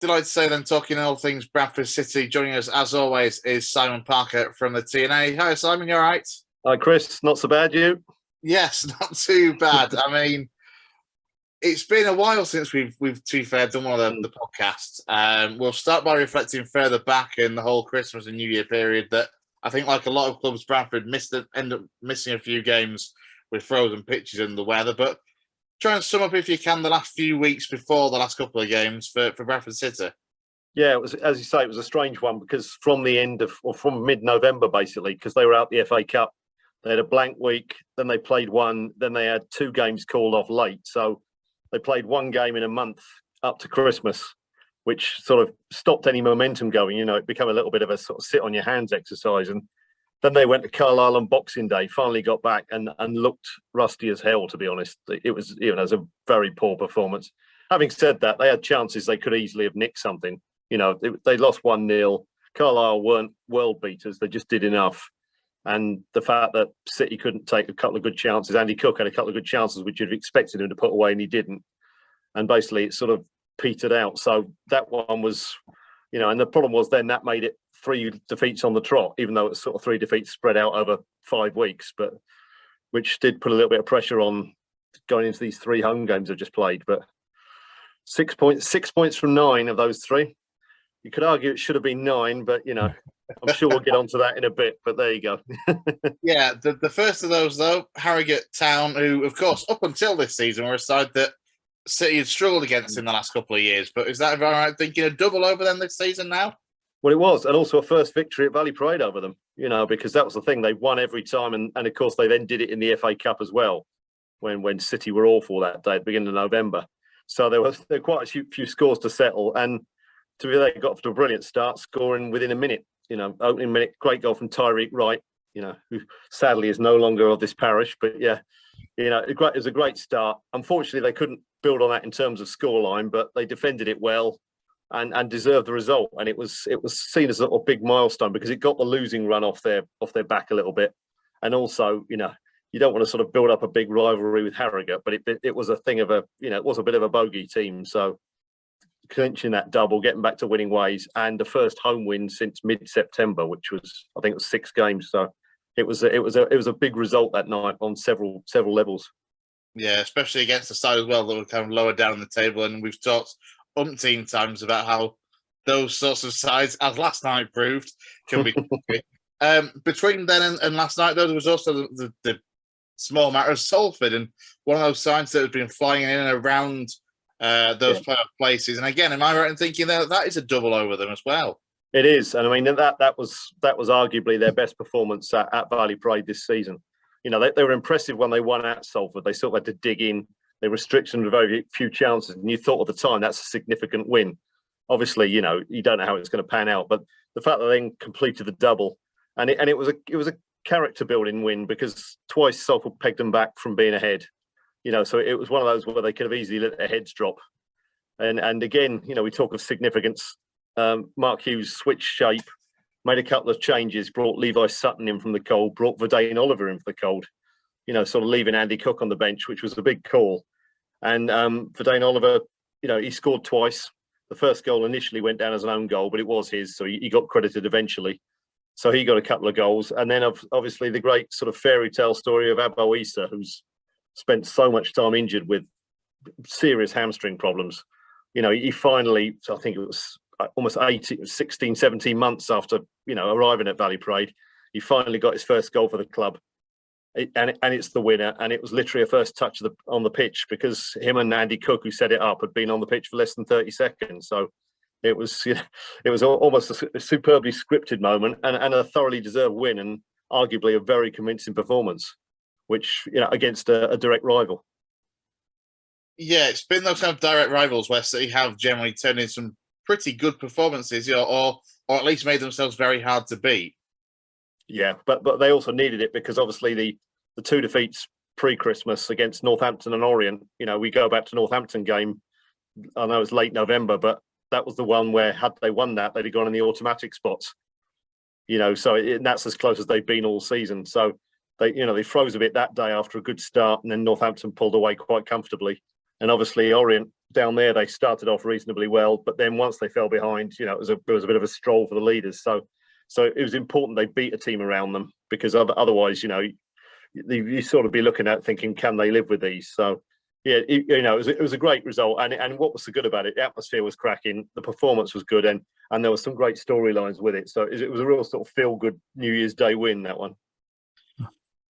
Delighted to say then, talking all things Bradford City, joining us as always is Simon Parker from the TNA. Hi, Simon, you all right? Hi, Chris. Not so bad, you? Yes, not too bad. I mean, it's been a while since we've to be fair, done one of the podcasts. We'll start by reflecting further back in the whole Christmas and New Year period that I think, like a lot of clubs, Bradford end up missing a few games with frozen pitches and the weather. But try and sum up, if you can, the last few weeks before the last couple of games for Bradford City. Yeah, it was, as you say, it was a strange one because from the end of, or from mid-November, basically, because they were out the FA Cup, they had a blank week, then they played one, then they had two games called off late. So they played one game in a month up to Christmas, which sort of stopped any momentum going. You know, it became a little bit of a sort of sit on your hands exercise. And then they went to Carlisle on Boxing Day, finally got back and looked rusty as hell, to be honest. It was a very poor performance. Having said that, they had chances. They could easily have nicked something. You know, they lost 1-0. Carlisle weren't world beaters. They just did enough. And the fact that City couldn't take a couple of good chances, Andy Cook had a couple of good chances, which you'd expected him to put away, and he didn't. And basically it sort of petered out. So that one was, and the problem was then that made it 3 defeats on the trot, even though it's sort of 3 defeats spread out over 5 weeks, but which did put a little bit of pressure on going into these 3 home games they've just played. But 6 points from 9 of those 3. You could argue it should have been 9, but I'm sure we'll get onto that in a bit. But there you go. Yeah, the first of those though, Harrogate Town, who of course up until this season were a side that City had struggled against in the last couple of years. But is that all right? Thinking a double over them this season now? Well, it was, and also a first victory at Valley Parade over them. Because that was the thing, they won every time, and of course they then did it in the FA Cup as well, when City were awful that day at the beginning of November. So there were quite a few scores to settle, and to be there, got off to a brilliant start, scoring within a minute. Opening minute, great goal from Tyreek Wright, who sadly is no longer of this parish. But yeah, it was a great start. Unfortunately, they couldn't build on that in terms of scoreline, but they defended it well and deserved the result. And it was seen as a big milestone because it got the losing run off their back a little bit. And also, you don't want to sort of build up a big rivalry with Harrogate, but it was a thing of it was a bit of a bogey team. So clinching that double, getting back to winning ways, and the first home win since mid-September, which was, I think it was 6 games. So it was a big result that night on several levels. Yeah, especially against the side as well that were kind of lower down the table, and we've talked umpteen times about how those sorts of sides, as last night proved, can be. Between then and last night, though, there was also the small matter of Salford, and one of those sides that has been flying in and around those playoff places. And again, am I right in thinking that is a double over them as well? It is, and I mean that was arguably their best performance at Valley Parade this season. They were impressive when they won at Salford. They sort of had to dig in. They restricted them to very few chances, and you thought at the time that's a significant win. Obviously, you don't know how it's going to pan out, but the fact that they then completed the double, and it was a character building win because twice Salford pegged them back from being ahead. So it was one of those where they could have easily let their heads drop. And again, we talk of significance. Mark Hughes switched shape, made a couple of changes, brought Levi Sutton in from the cold, brought Verdane Oliver in for the cold, sort of leaving Andy Cook on the bench, which was a big call. And Verdane Oliver, he scored twice. The first goal initially went down as an own goal, but it was his, so he got credited eventually. So he got a couple of goals. And then obviously the great sort of fairy tale story of Abo Issa, who's spent so much time injured with serious hamstring problems. He finally, I think it was almost 16, 17 months after, arriving at Valley Parade, he finally got his first goal for the club. And it's the winner. And it was literally a first touch on the pitch because him and Andy Cook, who set it up, had been on the pitch for less than 30 seconds. So it was almost a superbly scripted moment and a thoroughly deserved win and arguably a very convincing performance, which, against a direct rival. Yeah, it's been those kind of direct rivals where City have generally turned in some pretty good performances, or at least made themselves very hard to beat. Yeah, but they also needed it because obviously the 2 defeats pre-Christmas against Northampton and Orient, we go back to Northampton game, I know it's late November, but that was the one where had they won that, they'd have gone in the automatic spots. So that's as close as they've been all season. So they froze a bit that day after a good start, and then Northampton pulled away quite comfortably. And obviously Orient down there they started off reasonably well, but then once they fell behind, it was a bit of a stroll for the leaders. So it was important they beat a team around them, because otherwise, you sort of be looking at thinking, can they live with these? So yeah, it was a great result, and what was so good about it? The atmosphere was cracking, the performance was good, and there was some great storylines with it. So it was a real sort of feel good New Year's Day win, that one.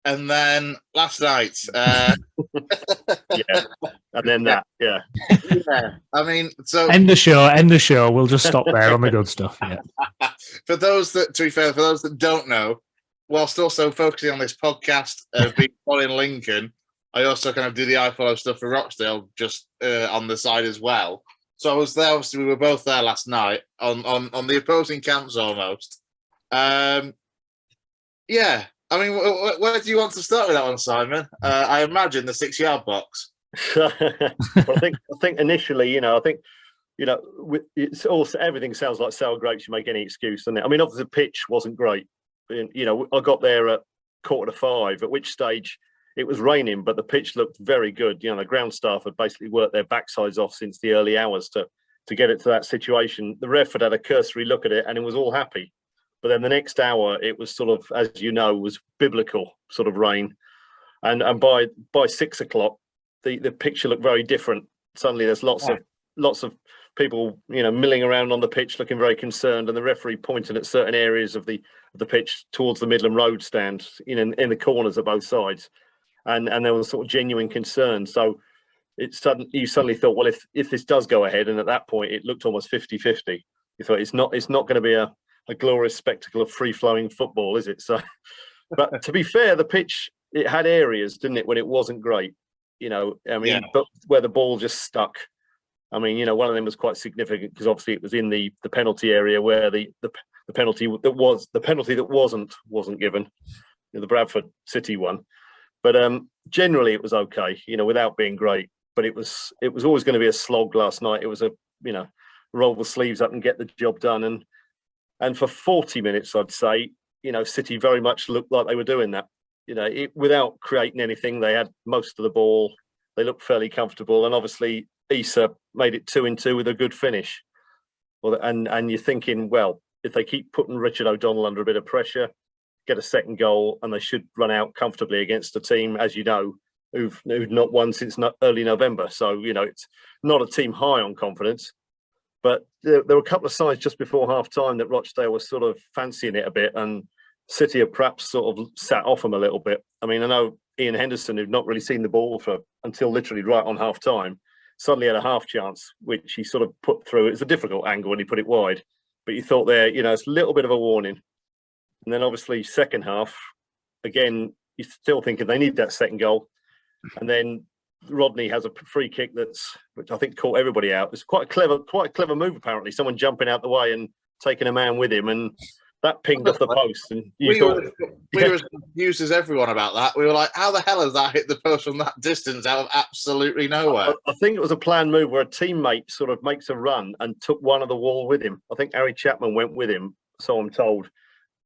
And then last night, yeah, and then that, yeah. I mean, so end the show. We'll just stop there on the good stuff. Yeah. For those that don't know, whilst also focusing on this podcast, being in Lincoln, I also kind of do the iFollow stuff for Rochdale just on the side as well. So I was there. Obviously, we were both there last night on the opposing camps almost. Yeah. I mean, where do you want to start with that one, Simon? I imagine the 6-yard box. Well, I think initially, it's also, everything sounds like sour grapes. You make any excuse, doesn't it? I mean, obviously the pitch wasn't great. I got there at 4:45, at which stage it was raining, but the pitch looked very good. The ground staff had basically worked their backsides off since the early hours to get it to that situation. The ref had a cursory look at it and it was all happy. But then the next hour, it was sort of, as was biblical sort of rain. And by 6 o'clock, the picture looked very different. Suddenly there's lots of people, milling around on the pitch, looking very concerned, and the referee pointing at certain areas of the pitch towards the Midland Road stand, in the corners of both sides. And there was sort of genuine concern. So you suddenly thought, well, if this does go ahead, and at that point it looked almost 50-50, you thought it's not going to be a glorious spectacle of free-flowing football, is it? So, but to be fair, the pitch, it had areas, didn't it, when it wasn't great, but where the ball just stuck. I mean, one of them was quite significant because obviously it was in the penalty area where the penalty that wasn't given, the Bradford City one. But generally it was okay, without being great. But it was always going to be a slog last night. It was roll the sleeves up and get the job done. And for 40 minutes, I'd say, City very much looked like they were doing that. Without creating anything, they had most of the ball. They looked fairly comfortable, and obviously Issa made it 2-2 with a good finish. Well, and you're thinking, well, if they keep putting Richard O'Donnell under a bit of pressure, get a second goal, and they should run out comfortably against a team, as who've not won since early November. So it's not a team high on confidence. But there were a couple of signs just before half-time that Rochdale was sort of fancying it a bit, and City have perhaps sort of sat off them a little bit. I mean, I know Ian Henderson, who'd not really seen the ball until literally right on half-time, suddenly had a half chance, which he sort of put through. It was a difficult angle when he put it wide, but you thought there, it's a little bit of a warning. And then obviously second half, again, you're still thinking they need that second goal. And then Rodney has a free kick which I think caught everybody out. It's quite a clever move, apparently. Someone jumping out the way and taking a man with him, and that pinged off the post. And we were as confused as everyone about that. We were like, how the hell has that hit the post from that distance out of absolutely nowhere? I think it was a planned move where a teammate sort of makes a run and took one of the wall with him. I think Harry Chapman went with him, so I'm told.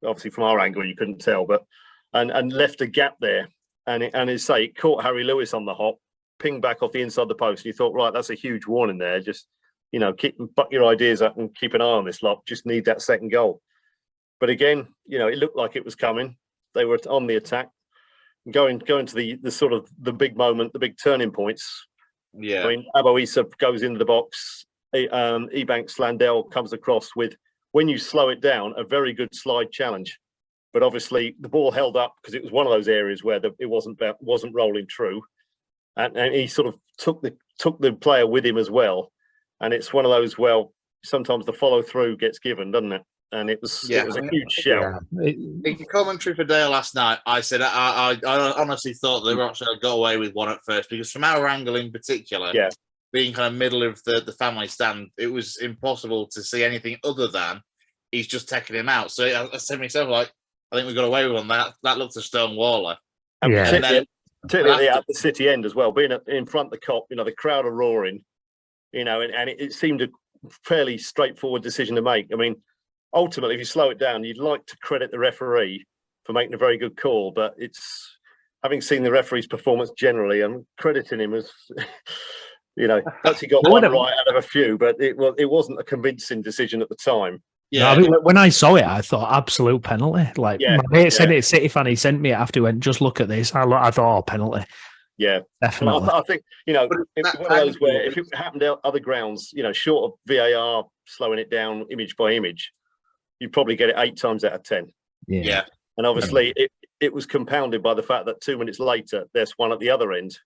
Obviously, from our angle, you couldn't tell, but and left a gap there. And it caught Harry Lewis on the hop, pinged back off the inside of the post. And you thought, right, that's a huge warning there. Just, buck your ideas up and keep an eye on this lot. Just need that second goal. But again, it looked like it was coming. They were on the attack, going to the sort of the big moment, the big turning points. Yeah. I mean, Abo Issa goes into the box. Ebanks Landell comes across with, when you slow it down, a very good slide challenge. But obviously the ball held up because it was one of those areas where it wasn't rolling true. And he sort of took the player with him as well. And it's one of those, well, sometimes the follow through gets given, doesn't it? And it was a huge shout. Yeah. In commentary for Dale last night, I said I honestly thought that Rochdale got away with one at first, because from our angle in particular, being kind of middle of the family stand, it was impossible to see anything other than he's just taking him out. So I said to myself, like, I think we got away with one. That looked a stone waller. Yeah. Particularly at the City end as well, being in front of the Kop, the crowd are roaring, and it seemed a fairly straightforward decision to make. I mean, ultimately, if you slow it down, you'd like to credit the referee for making a very good call, but having seen the referee's performance generally, I'm crediting him as You know, actually got one right out of a few, but it wasn't a convincing decision at the time. Yeah, no, I mean, when I saw it, I thought absolute penalty. Like my mate sent it, City fan, he sent me it after he went, just look at this. I thought, oh, penalty. Yeah, definitely. Well, I think, you know, it's one of those where if it happened at other grounds, you know, short of VAR slowing it down image by image, you'd probably get it 8 times out of 10. Yeah. And obviously it was compounded by the fact that 2 minutes later, there's one at the other end,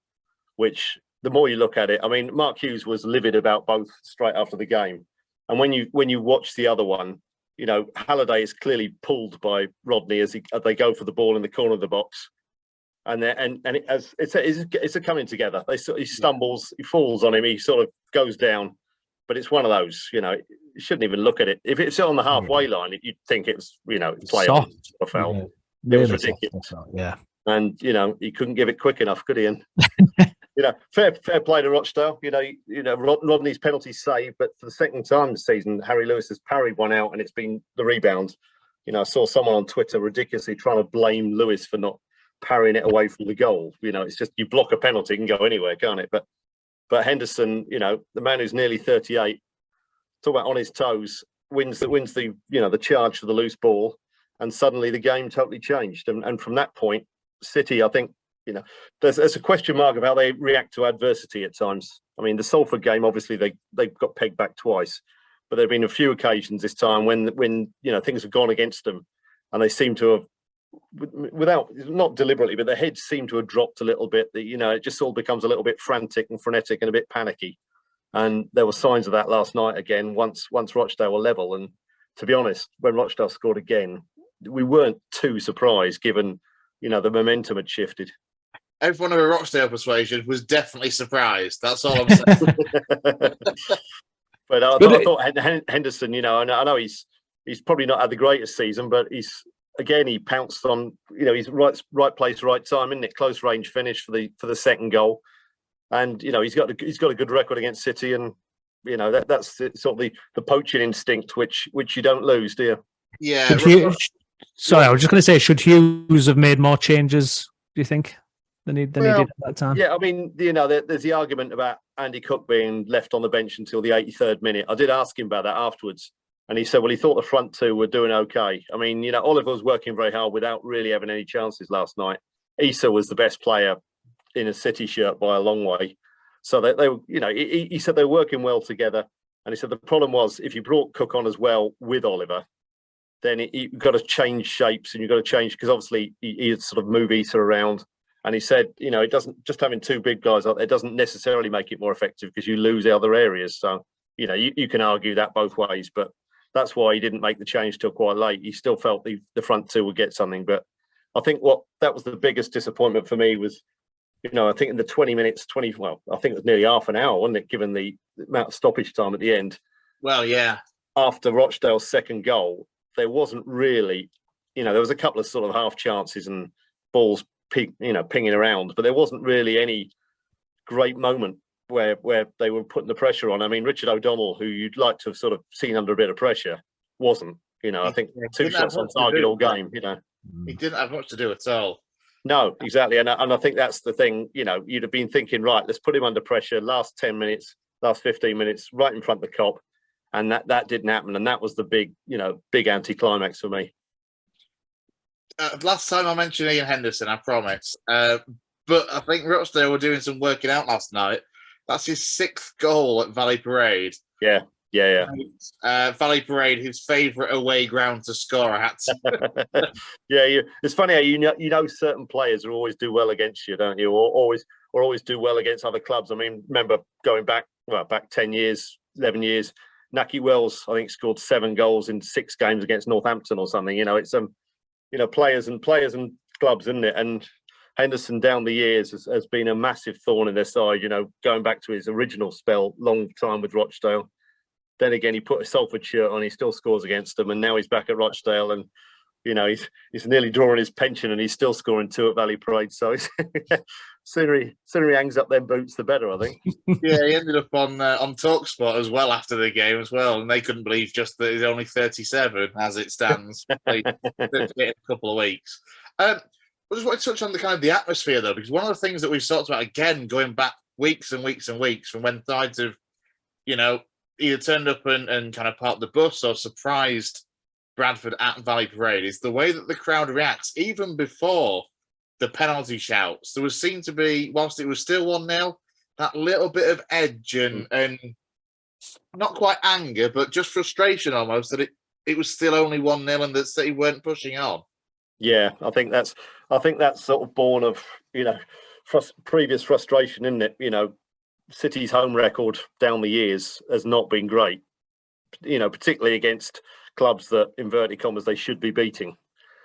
which the more you look at it, I mean, Mark Hughes was livid about both straight after the game. And when you watch the other one, you know, Halliday is clearly pulled by Rodney as they go for the ball in the corner of the box. And it's a coming together. He stumbles, he falls on him, he sort of goes down. But it's one of those, you know, you shouldn't even look at it. If it's on the halfway line, you'd think it's, you know, playable or foul. Yeah. It was ridiculous. Yeah. And, you know, he couldn't give it quick enough, could he? And, you know, fair play to Rochdale. You know, Rodney's penalty saved, but for the second time this season, Harry Lewis has parried one out and it's been the rebound. You know, I saw someone on Twitter ridiculously trying to blame Lewis for not parrying it away from the goal. You know, it's just you block a penalty, it can go anywhere, can't it? But Henderson, you know, the man who's nearly 38, talk about on his toes, wins the you know, the charge for the loose ball, and suddenly the game totally changed. And from that point, City, I think, you know, there's a question mark of how they react to adversity at times. I mean, the Salford game, obviously they got pegged back twice, but there have been a few occasions this time when you know, things have gone against them, and they seem to have, without, not deliberately, but their heads seem to have dropped a little bit. That, you know, it just all becomes a little bit frantic and frenetic and a bit panicky. And there were signs of that last night again. Once Rochdale were level, and to be honest, when Rochdale scored again, we weren't too surprised, given, you know, the momentum had shifted. Everyone of a Rochdale persuasion was definitely surprised. That's all I'm saying. But I thought Henderson, you know, I know he's probably not had the greatest season, but he pounced on, you know, he's right place, right time, isn't it? Close range finish for the second goal, and you know, he's got a good record against City, and you know, that's sort of the poaching instinct which you don't lose, do you? Yeah. Sorry, I was just going to say, should Hughes have made more changes, do you think, than he did at that time? Yeah, I mean, you know, there's the argument about Andy Cook being left on the bench until the 83rd minute. I did ask him about that afterwards, and he said, well, he thought the front two were doing okay. I mean, you know, Oliver was working very hard without really having any chances last night. Issa was the best player in a City shirt by a long way. So they were, you know, he said they were working well together. And he said the problem was, if you brought Cook on as well with Oliver, then you've got to change shapes, and you've got to change, because obviously he sort of move Issa around. And he said, you know, it doesn't, just having two big guys out there doesn't necessarily make it more effective, because you lose the other areas. So, you know, you can argue that both ways, but that's why he didn't make the change till quite late. He still felt the front two would get something. But I think that was the biggest disappointment for me was, you know, I think in the 20 minutes, I think it was nearly half an hour, wasn't it, given the amount of stoppage time at the end. Well, yeah. After Rochdale's second goal, there wasn't really, you know, there was a couple of sort of half chances and balls, pinging around, but there wasn't really any great moment where they were putting the pressure on. I mean, Richard O'Donnell, who you'd like to have sort of seen under a bit of pressure, wasn't. You know, I think 2 shots on target all game. You know, he didn't have much to do at all. No, exactly, and I think that's the thing. You know, you'd have been thinking, right, let's put him under pressure. Last 10 minutes, last 15 minutes, right in front of the cop, and that didn't happen, and that was the big anti-climax for me. Last time I mentioned Ian Henderson, I promise. But I think Rochdale were doing some working out last night. That's his 6th goal at Valley Parade. Yeah. Valley Parade, his favourite away ground to score at. Yeah, it's funny how you know certain players will always do well against you, don't you? Or always do well against other clubs. I mean, remember going back 10 years, 11 years, Naki Wells, I think, scored 7 goals in 6 games against Northampton or something. You know, it's players and clubs, isn't it? And Henderson down the years has been a massive thorn in their side, you know, going back to his original spell, long time with Rochdale. Then again, he put a Salford shirt on, he still scores against them, and now he's back at Rochdale, and, you know, he's nearly drawing his pension, and he's still scoring 2 at Valley Parade. So sooner he hangs up them boots, the better, I think. Yeah, he ended up on TalkSport as well after the game as well, and they couldn't believe just that he's only 37 as it stands. In a couple of weeks. I just want to touch on the atmosphere, though, because one of the things that we've talked about, again, going back weeks and weeks and weeks from when sides have, either turned up and kind of parked the bus or surprised Bradford at Valley Parade, is the way that the crowd reacts, even before the penalty shouts. There was seemed to be, whilst it was still 1-0, that little bit of edge and not quite anger, but just frustration almost that it was still only 1-0 and that City weren't pushing on. Yeah, I think that's sort of born of previous frustration, isn't it? City's home record down the years has not been great. Particularly against clubs that, inverted commas, they should be beating.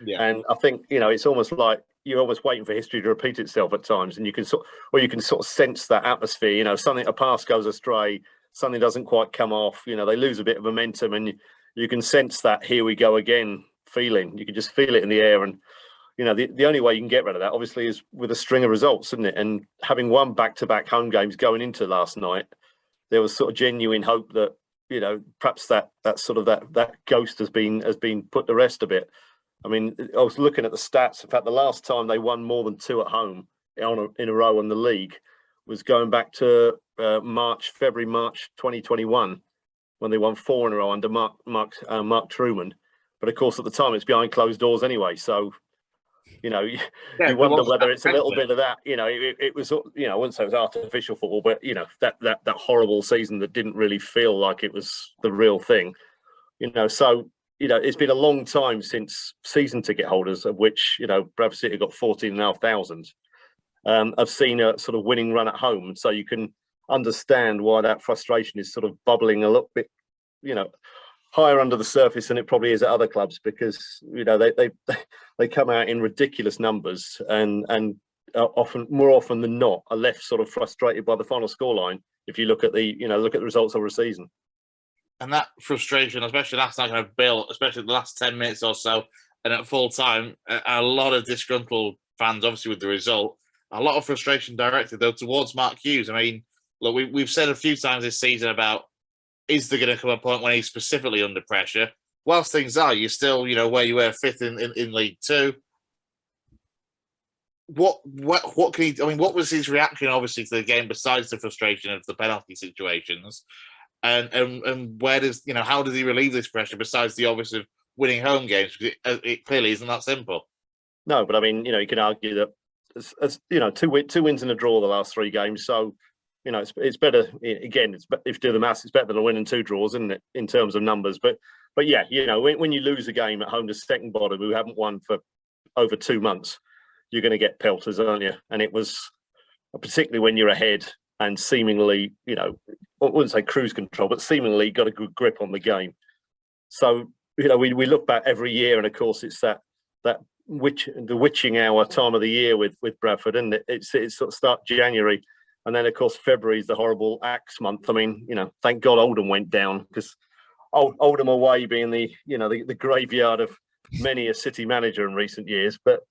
Yeah. And I think it's almost like you're almost waiting for history to repeat itself at times, and you can sort of sense that atmosphere. A pass goes astray, something doesn't quite come off. They lose a bit of momentum, and you can sense that here we go again feeling. You can just feel it in the air, and the only way you can get rid of that, obviously, is with a string of results, isn't it? And having won back-to-back home games going into last night, there was sort of genuine hope that perhaps that ghost has been put to rest a bit. I mean, I was looking at the stats. In fact, the last time they won more than 2 at home in a row in the league was going back to February, March 2021, when they won 4 in a row under Mark Truman. But of course, at the time, it's behind closed doors anyway. So, you wonder whether it's a little bit of that. It was, I wouldn't say it was artificial football, but that horrible season that didn't really feel like it was the real thing. So it's been a long time since season ticket holders, of which Bradford City got 14,500. I've seen a sort of winning run at home, so you can understand why that frustration is sort of bubbling a little bit, higher under the surface than it probably is at other clubs, because they come out in ridiculous numbers and more often than not are left sort of frustrated by the final scoreline. If you look at the results over a season, and that frustration, especially last night, kind of built, especially the last 10 minutes or so, and at full time, a lot of disgruntled fans, obviously with the result, a lot of frustration directed though towards Mark Hughes. I mean, look, we've said a few times this season about, is there going to come a point when he's specifically under pressure? Whilst things are, you're still, where you were 5th in League Two. What can he? I mean, what was his reaction, obviously, to the game besides the frustration of the penalty situations, and where does how does he relieve this pressure besides the obvious of winning home games? Because it clearly isn't that simple. No, but I mean, you can argue that as 2 wins and a draw the last 3 games, so. It's better. Again, if you do the maths, it's better than a win and 2 draws, isn't it, in terms of numbers? But yeah, when you lose a game at home to second bottom who haven't won for over 2 months, you're going to get pelters, aren't you? And it was particularly when you're ahead and seemingly, I wouldn't say cruise control, but seemingly got a good grip on the game. So we look back every year, and of course it's the witching hour time of the year with Bradford, and it's sort of start January. And then, of course, February is the horrible axe month. I mean, thank God Oldham went down, because Oldham away being the graveyard of many a City manager in recent years. But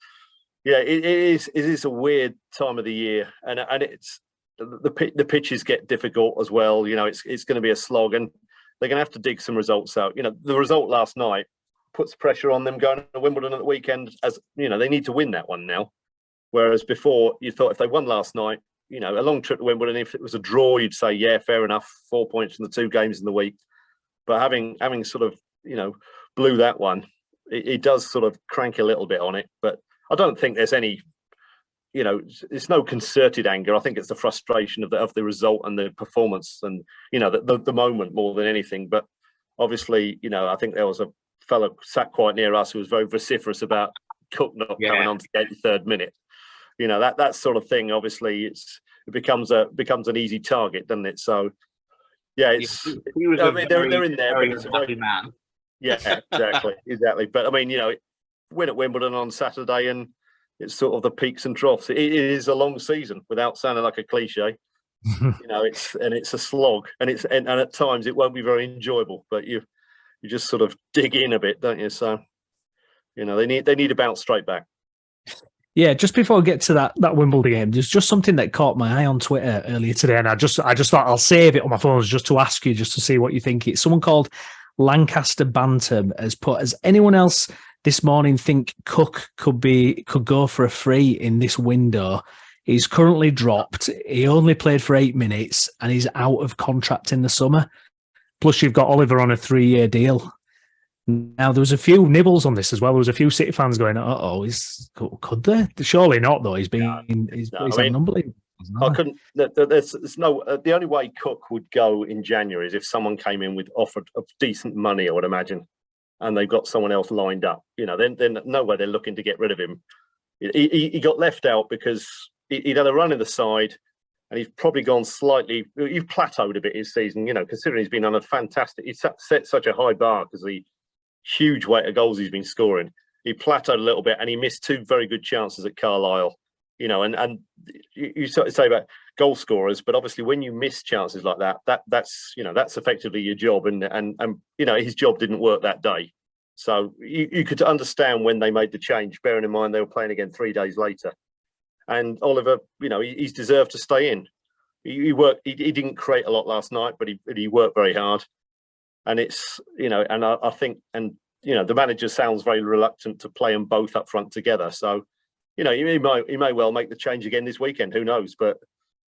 yeah, it is a weird time of the year, and it's the pitches get difficult as well. It's going to be a slog, and they're going to have to dig some results out. The result last night puts pressure on them going to Wimbledon at the weekend. As they need to win that one now, whereas before you thought if they won last night, a long trip to Wimbledon, if it was a draw, you'd say, yeah, fair enough, 4 points from the 2 games in the week. But having sort of, blew that one, it does sort of crank a little bit on it. But I don't think there's any, it's no concerted anger. I think it's the frustration of the result and the performance and, the moment more than anything. But obviously, I think there was a fellow sat quite near us who was very vociferous about Cook not coming on to the 83rd minute. That sort of thing. Obviously, it becomes an easy target, doesn't it? So, yeah, they're in there. But it's a very man. Yeah, exactly. But I mean, win at Wimbledon on Saturday, and it's sort of the peaks and troughs. It is a long season, without sounding like a cliche. It's a slog, and at times it won't be very enjoyable. But you just sort of dig in a bit, don't you? So, they need to bounce straight back. Yeah, just before I get to that Wimbledon game, there's just something that caught my eye on Twitter earlier today, and I just thought I'll save it on my phone just to ask you, just to see what you think. It's someone called Lancaster Bantam has put, has anyone else this morning think Cook could go for a free in this window? He's currently dropped. He only played for 8 minutes and he's out of contract in the summer. Plus, you've got Oliver on a 3-year deal. Now, there was a few nibbles on this as well. There was a few City fans going, could there? Surely not, though. He's had an unbelievable. I couldn't. There's no. The only way Cook would go in January is if someone came in with offered of decent money, I would imagine, and they've got someone else lined up. Then no way they're looking to get rid of him. He got left out because he'd had a run in the side, and he's probably gone slightly. You've plateaued a bit his season, considering he's been on a fantastic. He's set such a high bar because the huge weight of goals he's been scoring. He plateaued a little bit, and he missed 2 very good chances at Carlisle. And you sort of say about goal scorers, but obviously when you miss chances like that's effectively your job, and his job didn't work that day. So you could understand when they made the change, bearing in mind they were playing again 3 days later. And Oliver, he's deserved to stay in. He worked. He didn't create a lot last night, but he worked very hard. And it's and I think the manager sounds very reluctant to play them both up front together. So. He may well make the change again this weekend. Who knows? But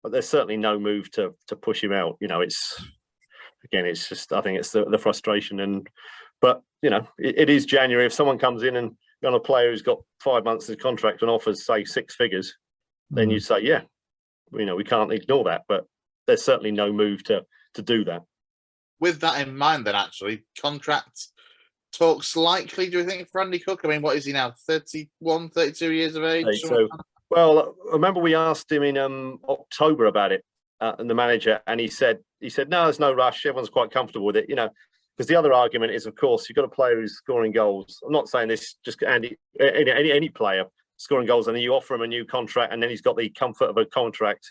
there's certainly no move to push him out. It's just I think it's the frustration. But it is January. If someone comes in and on a player who's got 5 months of contract and offers say 6 figures, then you say, yeah, we can't ignore that. But there's certainly no move to do that. With that in mind, then actually contract talks likely, do you think, for Andy Cook? I mean, what is he now? 31, 32 years of age? So, well, I remember we asked him in October about it, and the manager, and he said, no, there's no rush. Everyone's quite comfortable with it, because the other argument is, of course, you've got a player who's scoring goals. I'm not saying this just Andy, any player scoring goals, and then you offer him a new contract, and then he's got the comfort of a contract.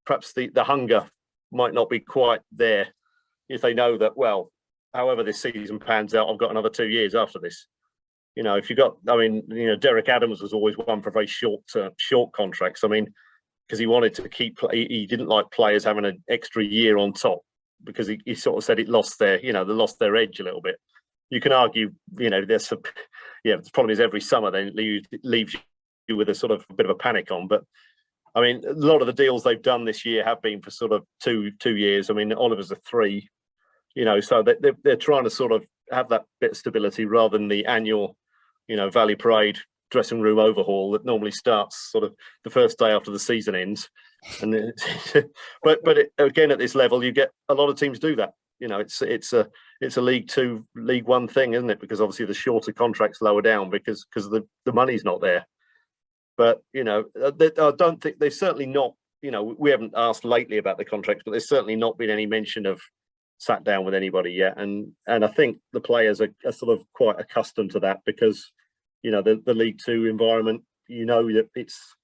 Perhaps the hunger might not be quite there if they know that, well, however this season pans out, I've got another 2 years after this. If you got, Derek Adams was always one for very short contracts. I mean, because he wanted to keep, he didn't like players having an extra year on top because he sort of said it lost their, they lost their edge a little bit. You can argue, there's the problem is every summer they leaves you with a sort of a bit of a panic on. But I mean, a lot of the deals they've done this year have been for sort of two years. I mean, Oliver's a 3. So they're trying to sort of have that bit of stability rather than the annual, Valley Parade dressing room overhaul that normally starts sort of the first day after the season ends. And again, at this level, you get a lot of teams do that. It's a League 2, League 1 thing, isn't it? Because obviously the shorter contracts lower down because the money's not there. But I don't think they've certainly not. We haven't asked lately about the contracts, but there's certainly not been any mention of sat down with anybody yet, and I think the players are sort of quite accustomed to that because the League 2 environment, that it's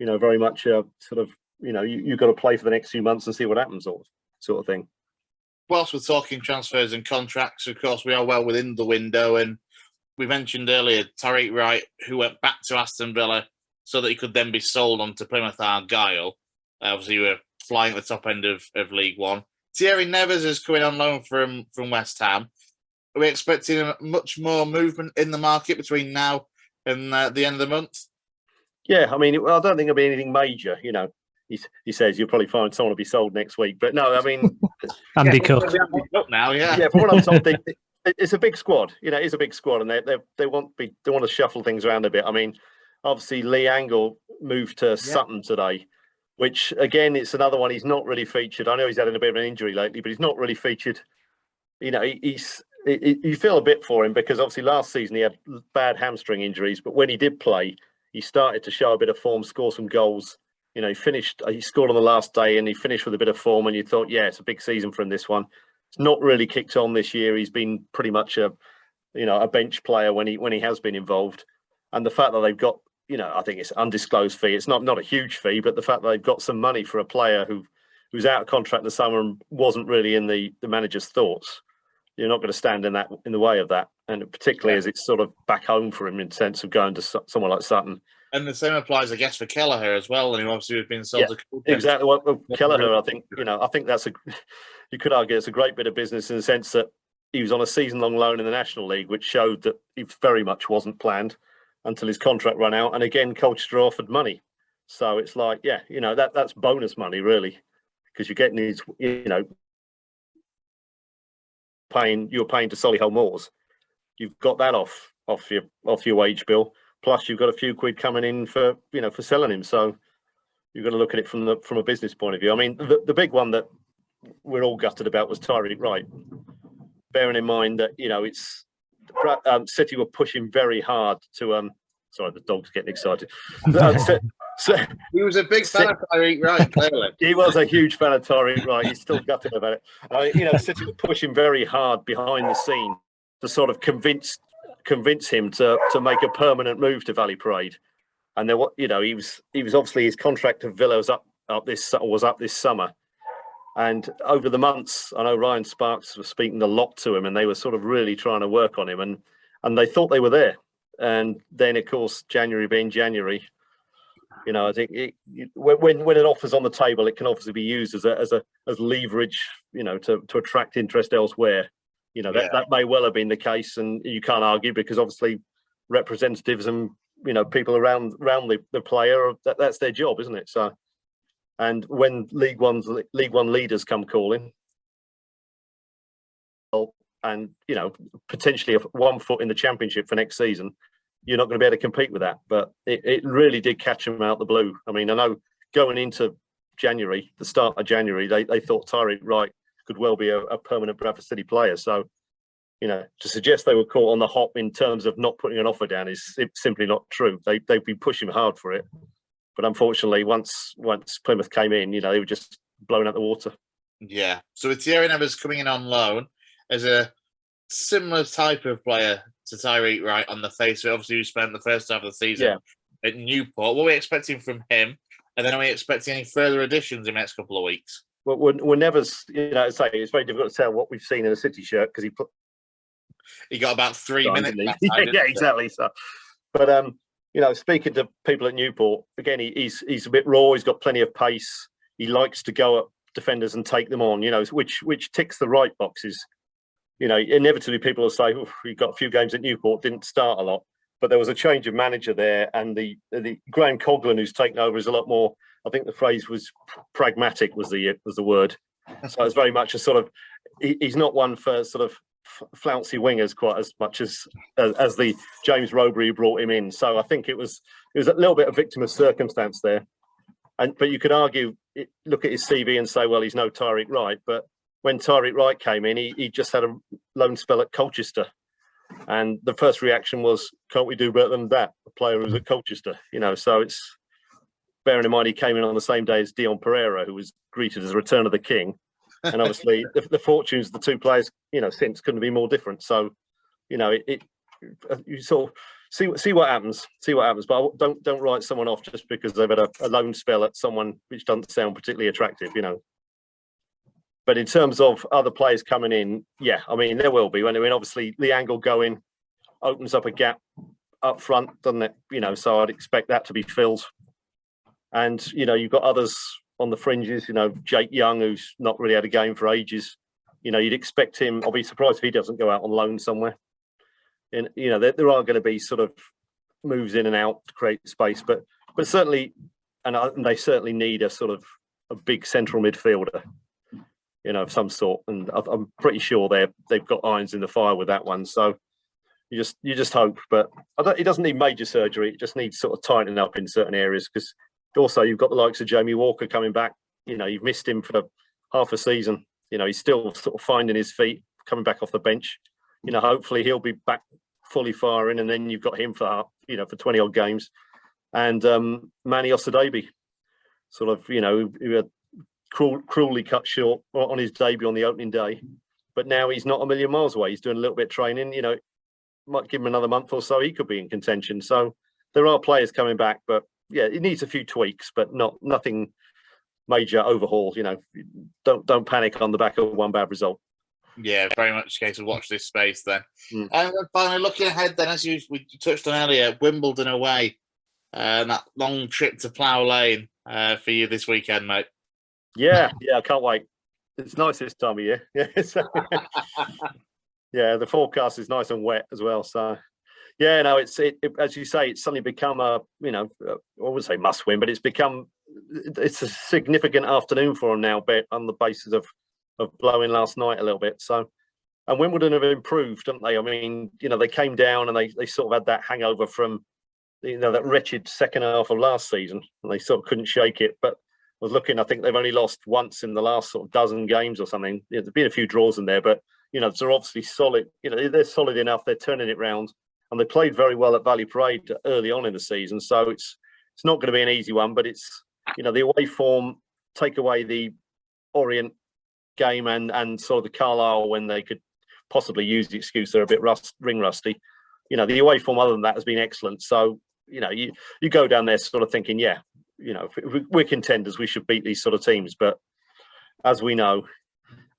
very much a sort of you've got to play for the next few months and see what happens, sort of thing. Whilst we're talking transfers and contracts, of course, we are well within the window, and we mentioned earlier Tariq Wright, who went back to Aston Villa so that he could then be sold on to Plymouth Argyle. Obviously, you were flying at the top end of League 1. Thierry Neves is coming on loan from West Ham. Are we expecting much more movement in the market between now and the end of the month? Yeah, I mean, I don't think there'll be anything major. He says you'll probably find someone will be sold next week. But no, I mean, Andy Cook now, yeah. Yeah, from what I'm told, it's a big squad. It's a big squad, and they want to shuffle things around a bit. I mean, obviously Lee Angle moved to Sutton today. Which, again, it's another one he's not really featured. I know he's had a bit of an injury lately, but he's not really featured. You feel a bit for him because obviously last season he had bad hamstring injuries, but when he did play, he started to show a bit of form, score some goals. He scored on the last day and he finished with a bit of form, and you thought, yeah, it's a big season for him, this one. It's not really kicked on this year. He's been pretty much a bench player when he has been involved. And the fact that they've got, I think it's undisclosed fee. It's not a huge fee, but the fact that they've got some money for a player who's out of contract this summer and wasn't really in the manager's thoughts, you're not going to stand in the way of that. And particularly as it's sort of back home for him in the sense of going to somewhere like Sutton. And the same applies, I guess, for Kelleher as well. And he obviously has been sold to exactly. Well, Kelleher, I think that's you could argue it's a great bit of business in the sense that he was on a season-long loan in the National League, which showed that he very much wasn't planned until his contract ran out. And again, Colchester offered money. So it's like, yeah, that's bonus money really, because you're getting these, you're paying to Solihull Moors. You've got that off your wage bill. Plus, you've got a few quid coming in for selling him. So you've got to look at it from a business point of view. I mean, the big one that we're all gutted about was Tyreek Wright. Bearing in mind that it's City were pushing very hard to. Sorry, the dog's getting excited. He was a big fan of Tyreek Wright, clearly. He was a huge fan of Tyreek Wright. He's still gutted about it. City were pushing very hard behind the scene to sort of convince him to make a permanent move to Valley Parade. And there, he was obviously, his contract of Villa was up this summer. And over the months, I know Ryan Sparks was speaking a lot to him, and they were sort of really trying to work on him, and they thought they were there. And then, of course, January being January, I think when an offer's on the table, it can obviously be used as leverage, to attract interest elsewhere. That may well have been the case, and you can't argue, because obviously representatives and people around the player, that's their job, isn't it? So, and when League One leaders come calling, and potentially one foot in the Championship for next season, you're not going to be able to compete with that. But it really did catch them out the blue. I mean, I know going into January, the start of January, they thought Tyreek Wright could well be a permanent Bradford City player. So, to suggest they were caught on the hop in terms of not putting an offer down is simply not true. They've been pushing hard for it. But unfortunately, once Plymouth came in, they were just blown out the water. Yeah. So with Thierry Nevers coming in on loan as a similar type of player to Tyreek Wright on the face of it, obviously, who spent the first half of the season at Newport. What are we expecting from him? And then are we expecting any further additions in the next couple of weeks? Well, we're Nevers, it's very difficult to tell what we've seen in a City shirt, because he got about 3 minutes. Yeah, exactly. So, but speaking to people at Newport, again, he's a bit raw. He's got plenty of pace. He likes to go at defenders and take them on. Which ticks the right boxes. Inevitably people will say, he got a few games at Newport, didn't start a lot, but there was a change of manager there, and the Graham Coughlin, who's taken over, is a lot more. I think the phrase was pragmatic was the word. So it's very much a sort of, he's not one for sort of flouncy wingers quite as much as the James Rowberry who brought him in. So I think it was a little bit of victim of circumstance there. But you could argue, look at his CV and say, well, he's no Tyreek Wright. But when Tyreek Wright came in, he just had a loan spell at Colchester. And the first reaction was, can't we do better than that? A player who's at Colchester, So it's, bearing in mind he came in on the same day as Dion Pereira, who was greeted as a return of the king. And obviously the fortunes of the two players, since couldn't be more different. So, you sort of see what happens. But don't write someone off just because they've had a loan spell at someone which doesn't sound particularly attractive, But in terms of other players coming in, yeah, I mean, there will be. I mean, obviously, the angle going opens up a gap up front, doesn't it? So I'd expect that to be filled. And, you've got others on the fringes, Jake Young, who's not really had a game for ages. You'd expect him. I'll be surprised if he doesn't go out on loan somewhere. And, there are going to be sort of moves in and out to create space, but certainly, and they certainly need a sort of a big central midfielder, of some sort. And I'm pretty sure they've got irons in the fire with that one. So you just hope, but it doesn't need major surgery. It just needs sort of tightening up in certain areas, because also you've got the likes of Jamie Walker coming back. You've missed him for half a season. He's still sort of finding his feet, coming back off the bench. Hopefully he'll be back fully firing, and then you've got him for 20 odd games. And Manny Osadebe, sort of, who had cruelly cut short on his debut on the opening day, but now he's not a million miles away. He's doing a little bit of training. Might give him another month or so, he could be in contention. So there are players coming back, but yeah, it needs a few tweaks, but nothing major overhaul. Don't panic on the back of one bad result. Yeah, very much a case of watch this space then. And then finally, looking ahead then, as we touched on earlier, Wimbledon away, that long trip to Plough Lane for you this weekend, mate. Yeah, I can't wait. It's nice this time of year. Yeah, yeah, the forecast is nice and wet as well. So, Yeah, no, as you say, it's suddenly become a, I would say must win, but it's a significant afternoon for them now, bet on the basis of blowing last night a little bit. So, and Wimbledon have improved, haven't they? I mean, they came down and they sort of had that hangover from, that wretched second half of last season, and they sort of couldn't shake it. But I was looking, I think they've only lost once in the last sort of dozen games or something. There's been a few draws in there, but they're obviously solid. They're solid enough. They're turning it round, and they played very well at Valley Parade early on in the season. So it's not going to be an easy one, but it's the away form, take away the Orient game and sort of the Carlisle when they could possibly use the excuse they're a bit ring rusty. The away form other than that has been excellent. So you go down there sort of thinking, yeah, if we're contenders, we should beat these sort of teams. But as we know,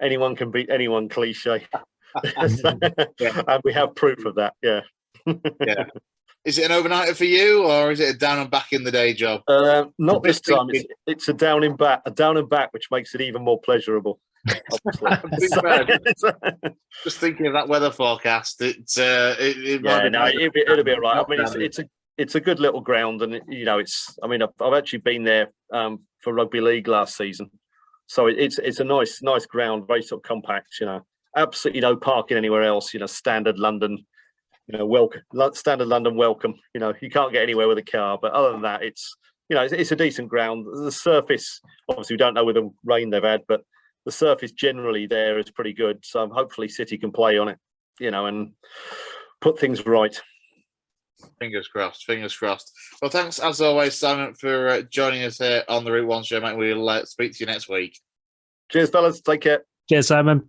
anyone can beat anyone, cliche. And we have proof of that. Yeah. Yeah. Is it an overnighter for you, or is it a down and back in the day job? Not this time. It's a down and back, which makes it even more pleasurable. Just thinking of that weather forecast, it'll be all right. I mean, it's a good little ground, and I've actually been there for rugby league last season, so it's a nice ground, very sort of compact. Absolutely no parking anywhere else. Standard London. Standard London welcome. You can't get anywhere with a car, but other than that, it's a decent ground. The surface, obviously, we don't know with the rain they've had, but the surface generally there is pretty good. So hopefully City can play on it, and put things right. Fingers crossed. Well, thanks as always, Simon, for joining us here on the Route 1 show, mate. We'll speak to you next week. Cheers, fellas. Take care. Cheers, Simon.